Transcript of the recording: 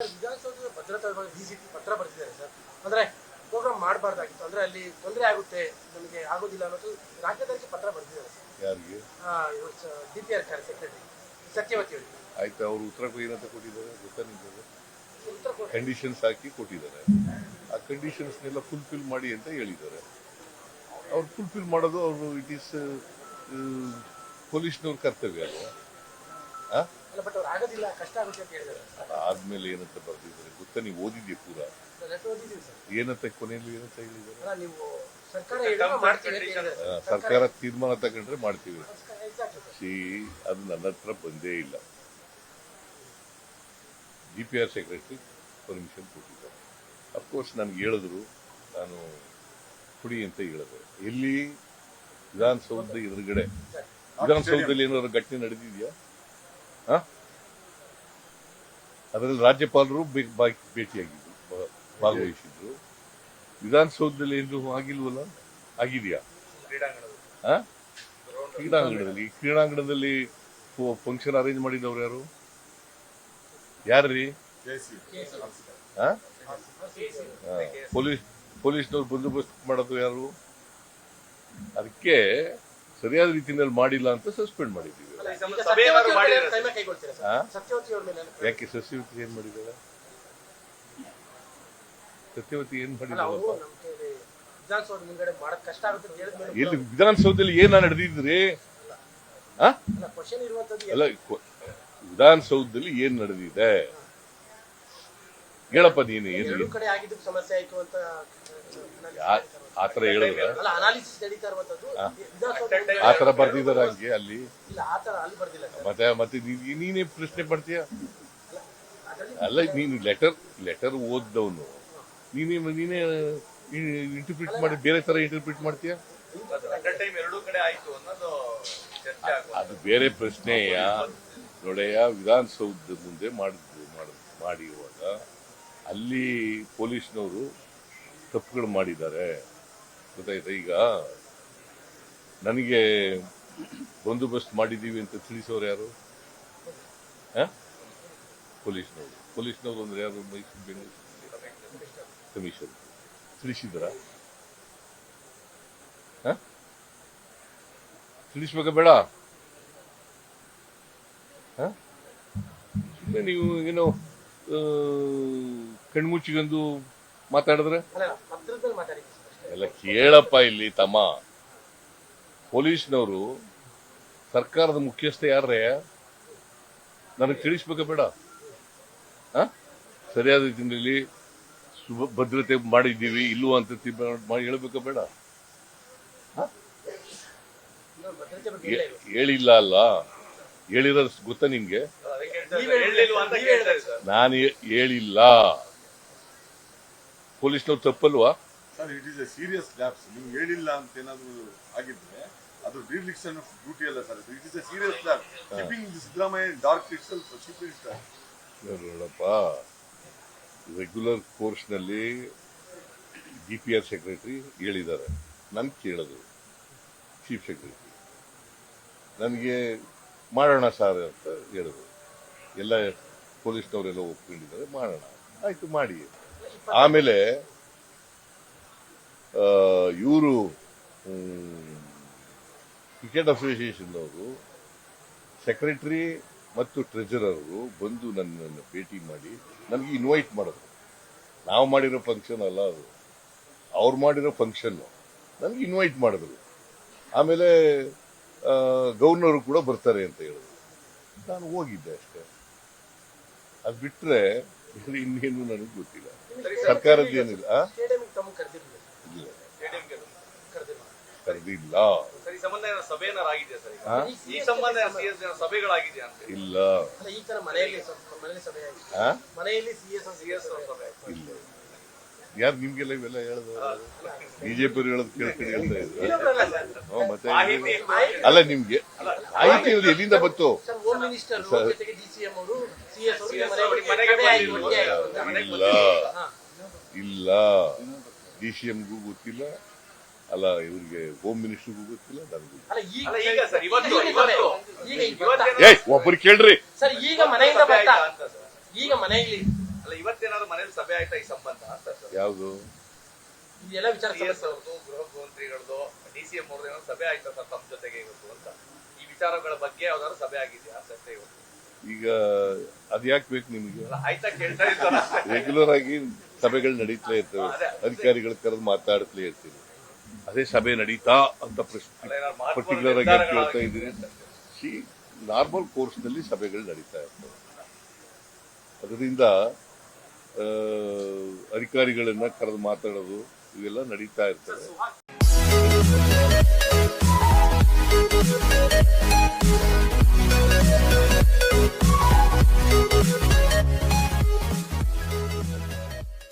ವಿಧಾನಸೌಧದ ಭದ್ರತಾ ವಿಭಾಗ ಡಿಸಿಪಿ ಪತ್ರ ಬರೆದಿದ್ದಾರೆ ಸರ್. ಅಂದ್ರೆ ಪ್ರೋಗ್ರಾಮ್ ಮಾಡಬಾರ್ದಾಗಿತ್ತು, ಅಂದ್ರೆ ಅಲ್ಲಿ ತೊಂದರೆ ಆಗುತ್ತೆ, ನಮಗೆ ಆಗೋದಿಲ್ಲ ಅನ್ನೋದು ರಾಜ್ಯದಲ್ಲಿಗೆ ಪತ್ರ ಬರೆದಿದ್ದಾರೆ ಸರ್. ಯಾರಿಗೆ? DPR ಸೆಕ್ರೆಟರಿ ಸತ್ಯವತಿ ಅವರಿಗೆ. ಆಯ್ತು, ಅವರು ಉತ್ತರ ಏನಂತ ಕೊಟ್ಟಿದ್ದಾರೆ ಗೊತ್ತಾ ನಿಮಗೆ? ಕಂಡೀಷನ್ಸ್ ಹಾಕಿ ಕೊಟ್ಟಿದ್ದಾರೆ. ಆ ಕಂಡೀಷನ್ಸ್ನೆಲ್ಲ ಫುಲ್ಫಿಲ್ ಮಾಡಿ ಅಂತ ಹೇಳಿದ್ದಾರೆ. ಅವ್ರು ಫುಲ್ಫಿಲ್ ಮಾಡೋದು ಅವರು ಇಟ್ ಈಸ್ ಪೊಲೀಸ್ನವ್ರ ಕರ್ತವ್ಯ ಅಲ್ವಾ? ಬಟ್ ಅವ್ರು ಆಗೋದಿಲ್ಲ, ಕಷ್ಟ ಆಗುತ್ತೆ ಅಂತ ಹೇಳಿದ್ದಾರೆ. ಆದ್ಮೇಲೆ ಏನಂತ ಬರ್ದಿದ್ದಾರೆ ಗೊತ್ತಾ? ನೀವು ಓದಿದ್ಯಾ ಪೂರಾ? ಏನಂತ ಕೊನೆಯಲ್ಲಿ ಏನಂತ ಹೇಳಿದ್ದಾರೆ? ನೀವು ಸರ್ಕಾರ ತೀರ್ಮಾನ ತಗೊಂಡ್ರೆ ಮಾಡ್ತೀವಿ. ಅದು ನನ್ನ ಹತ್ರ ಬಂದೇ ಇಲ್ಲ. DPR ಸೆಕ್ರೆಟರಿ ಪರ್ಮಿಷನ್ ಕೊಟ್ಟಿದ್ದಾರೆ. ಅಫ್ಕೋರ್ಸ್ ನನ್ಗೆ ಹೇಳಿದ್ರು, ನಾನು ಕೊಡಿ ಅಂತ ಹೇಳಿದೆ. ಎಲ್ಲಿ? ವಿಧಾನಸೌಧದ ಎದುರುಗಡೆ. ವಿಧಾನಸೌಧದಲ್ಲಿ ಏನಾದ್ರು ಘಟನೆ ನಡೆದಿದ್ಯಾ? ಅದರಲ್ಲಿ ರಾಜ್ಯಪಾಲರು ಭೇಟಿಯಾಗಿದ್ರು, ಭಾಗವಹಿಸಿದ್ರು. ವಿಧಾನಸೌಧದಲ್ಲಿ ಏನು ಆಗಿಲ್ವಲ್ಲ? ಆಗಿದೆಯಾ? ಕ್ರೀಡಾಂಗಣದಲ್ಲಿ ಫಂಕ್ಷನ್ ಅರೇಂಜ್ ಮಾಡಿದವ್ರು ಯಾರು? ಯಾರ್ರೀ? ಪೊಲೀಸ್ನವ್ರು ಬಂದೋಬಸ್ತ್ ಮಾಡೋದು ಯಾರು? ಅದಕ್ಕೆ ಸರಿಯಾದ ರೀತಿಯಲ್ಲಿ ಮಾಡಿಲ್ಲ ಅಂತ ಸಸ್ಪೆಂಡ್ ಮಾಡಿದ್ದೀವಿ. ಯಾಕೆ ಸತ್ಯವತಿ ಏನ್ ಮಾಡಿದಾರೆ? ಸತ್ಯವತಿ ಏನ್ ಮಾಡಿದಾರೆ? ಎಲ್ಲಿ ವಿಧಾನಸೌಧದಲ್ಲಿ ಏನ ನಡೆದಿದ್ರಿ? ಅಲ್ಲ, ವಿಧಾನಸೌಧದಲ್ಲಿ ಏನ್ ನಡೆದಿದೆ ಹೇಳಪ್ಪ ನೀನು. ಆತರ ಹೇಳಿದ್ರ? ಆತರ ಬರ್ದಿದಾರ ಹಂಗೆ ಅಲ್ಲಿ? ಮತ್ತೆ ನೀನೇ ಪ್ರಶ್ನೆ ಮಾಡ್ತೀಯ? ಅಲ್ಲ, ನೀನು ಲೆಟರ್ ಓದ್ದವನು, ನೀನೇ ಇಂಟರ್ಪ್ರಿಟ್ ಮಾಡಿ ಬೇರೆ ತರ ಇಂಟರ್ಪ್ರಿಟ್ ಮಾಡ್ತೀಯ? ಅದು ಬೇರೆ ಪ್ರಶ್ನೆಯ. ನೋಡೆಯ, ವಿಧಾನಸೌಧದ ಮುಂದೆ ಮಾಡಿರುವಾಗ ಅಲ್ಲಿ ಪೊಲೀಸ್ನವರು ತಪ್ಪುಗಳು ಮಾಡಿದ್ದಾರೆ, ಗೊತ್ತಾಯ್ತಾ? ಈಗ ನನಗೆ ಬಂದೋಬಸ್ತ್ ಮಾಡಿದ್ದೀವಿ ಅಂತ ತಿಳಿಸೋರು ಯಾರು? ಪೊಲೀಸ್ನವರು ಅಂದ್ರೆ ಯಾರು? ಮೈಸೂರು ಬೆಂಗಳೂರು ಕಮಿಷನ್ ತಿಳಿಸಿದ್ರ? ತಿಳಿಸ್ಬೇಕ ಬೇಡ? ನೀವು ಏನೋ ಕಣ್ಮುಚ್ಚಿಗಂದು ಮಾತಾಡಿದ್ರೆ ಎಲ್ಲ ಕೇಳಪ್ಪ. ಇಲ್ಲಿ ತಮ್ಮ, ಪೊಲೀಸ್ನವರು ಸರ್ಕಾರದ ಮುಖ್ಯಸ್ಥ ಯಾರೇ? ನನಗೆ ತಿಳಿಸ್ಬೇಕ ಬೇಡ? ಸರಿಯಾದ ರೀತಿಯಲ್ಲಿ ಭದ್ರತೆ ಮಾಡಿದ್ದೀವಿ ಇಲ್ವೋ ಅಂತ ಹೇಳ್ಬೇಕ ಬೇಡ? ಹೇಳಿಲ್ಲ ಅಲ್ಲ, ಹೇಳಿರೋದು ಗೊತ್ತಾ ನಿಮ್ಗೆ? ನಾನು ಹೇಳಿಲ್ಲ. ಪೊಲೀಸ್ನವ್ರು ತಪ್ಪಲ್ವಾ? Sir, it is a serious lapse. ನೀವು ಹೇಳಿಲ್ಲ ಅಂತ ಏನಾದ್ರು ಆಗಿದ್ರೆ ಅದು ಡಿಲಿಕ್ಷನ್ ಆಫ್ ಡ್ಯೂಟಿ ಅಲ್ಲ sir. It is a serious lapse. Keeping Siddaramaiah dark itself chief minister. ನೋಡಪ್ಪ, ರೆಗ್ಯುಲರ್ ಕೋರ್ಸ್ ನಲ್ಲಿ DPR ಸೆಕ್ರೆಟರಿ ಹೇಳಿದ್ದಾರೆ. ನನ್ ಕೇಳಿದ್ರು ಚೀಫ್ ಸೆಕ್ರೆಟರಿ, ನನಗೆ ಮಾಡೋಣ ಸರ್ ಅಂತ ಹೇಳಿದ್ರು. ಎಲ್ಲ ಪೊಲೀಸ್ನವರೆಲ್ಲ ಒಪ್ಕೊಂಡಿದ್ದಾರೆ, ಮಾಡೋಣ. ಆಯ್ತು, ಮಾಡಿ. ಆಮೇಲೆ ಇವರು ಕ್ರಿಕೆಟ್ ಅಸೋಸಿಯೇಷನ್ ಅವರು ಸೆಕ್ರೆಟರಿ ಮತ್ತು ಟ್ರೆಜರರ್ ಬಂದು ನನ್ನನ್ನು ಭೇಟಿ ಮಾಡಿ ನನಗೆ ಇನ್ವೈಟ್ ಮಾಡಿದ್ರು. ನಾವು ಮಾಡಿರೋ ಫಂಕ್ಷನ್ ಅಲ್ಲ ಅದು, ಅವ್ರು ಮಾಡಿರೋ ಫಂಕ್ಷನ್. ನನಗೆ ಇನ್ವೈಟ್ ಮಾಡಿದ್ರು. ಆಮೇಲೆ ಗವರ್ನರ್ ಕೂಡ ಬರ್ತಾರೆ ಅಂತ ಹೇಳಿದ್ರು. ನಾನು ಹೋಗಿದ್ದೆ ಅಷ್ಟೇ. ಅದು ಬಿಟ್ರೆ ಇನ್ನೇನು ನನಗೆ ಗೊತ್ತಿಲ್ಲ. ಸರ್ಕಾರದ್ದೇನಿಲ್ಲ. ಕರೆದಿಲ್ಲ. ಇಲ್ಲ. ಯಾರು ನಿಮ್ಗೆಲ್ಲ ಇವೆಲ್ಲ ಹೇಳಿದ್ರು? ಬಿಜೆಪಿ ಹೇಳೋದು ಕೇಳ್ತೀನಿ ಹೇಳ್ತಾ ಇದ್ರು. ಮತ್ತೆ ಅಲ್ಲ, ನಿಮ್ಗೆ ಮಾಹಿತಿ ಎಲ್ಲಿಂದ ಬಂತು? ಇಲ್ಲ, DCMಗೂ ಗೊತ್ತಿಲ್ಲ, ಅಲ್ಲ ಇವರಿಗೆ ಹೋಮ್ ಮಿನಿಸ್ಟರ್ಗೂ ಗೊತ್ತಿಲ್ಲ, ನನಗೂ. ಒಬ್ಬರು ಕೇಳ್ರಿ. ಸರ್, ಈಗ ಮನೆಯಿಂದ ಅಲ್ಲ ಇವತ್ತೇನಾದ್ರು ಮನೇಲಿ ಸಭೆ ಆಯ್ತಾ ಈ ಸಂಬಂಧ ಅಂತ ಸರ್? ಯಾವುದು ಈ ಎಲ್ಲ ವಿಚಾರ CS ಅವ್ರದ್ದು, ಗೃಹ ಮಂತ್ರಿಗಳದ್ದು, DCM ಅವ್ರದ್ದು ಏನಾದ್ರು ಸಭೆ ಆಯ್ತಾ ಸರ್ ತಮ್ಮ ಜೊತೆಗೆ ಇವತ್ತು ಅಂತ? ಈ ವಿಚಾರಗಳ ಬಗ್ಗೆ ಯಾವ್ದಾದ್ರು ಸಭೆ ಆಗಿದೆಯಾ ಸರ್ ಇವತ್ತು? ಈಗ ಅದ್ಯಾಕೆ ಬೇಕು ನಿಮಗೆ? ಅಲ್ಲ, ಆಯ್ತಾ ಕೇಳ್ತಾ ಇದ್ದಾರೆ ಅಷ್ಟೇ. ರೆಗ್ಯುಲರ್ ಆಗಿ ಸಭೆಗಳು ನಡೀತಲೇ ಇರ್ತವೆ, ಅಧಿಕಾರಿಗಳ ಕರೆದು ಮಾತಾಡ್ತಲೇ ಇರ್ತೀವಿ. ಅದೇ ಸಭೆ ನಡೀತಾ ಅಂತ ಅಲ್ಲ, ಏನಾದ್ರು ಮಹತ್ವದ ಪರ್ಟಿಕ್ಯುಲರ್ ಆಗಿ ಕೇಳ್ತಾ ನಿರ್ಧಾರಗಳಾಗಿವೆ ಇದ್ದೀರಿ. ಅಂತ. ನಾರ್ಮಲ್ ಕೋರ್ಸ್ನಲ್ಲಿ ಸಭೆಗಳು ನಡೀತಾ ಇರ್ತವೆ. ಅದರಿಂದ ಅಧಿಕಾರಿಗಳನ್ನ ಕರೆದು ಮಾತಾಡೋದು ಇವೆಲ್ಲ ನಡೀತಾ ಇರ್ತವೆ.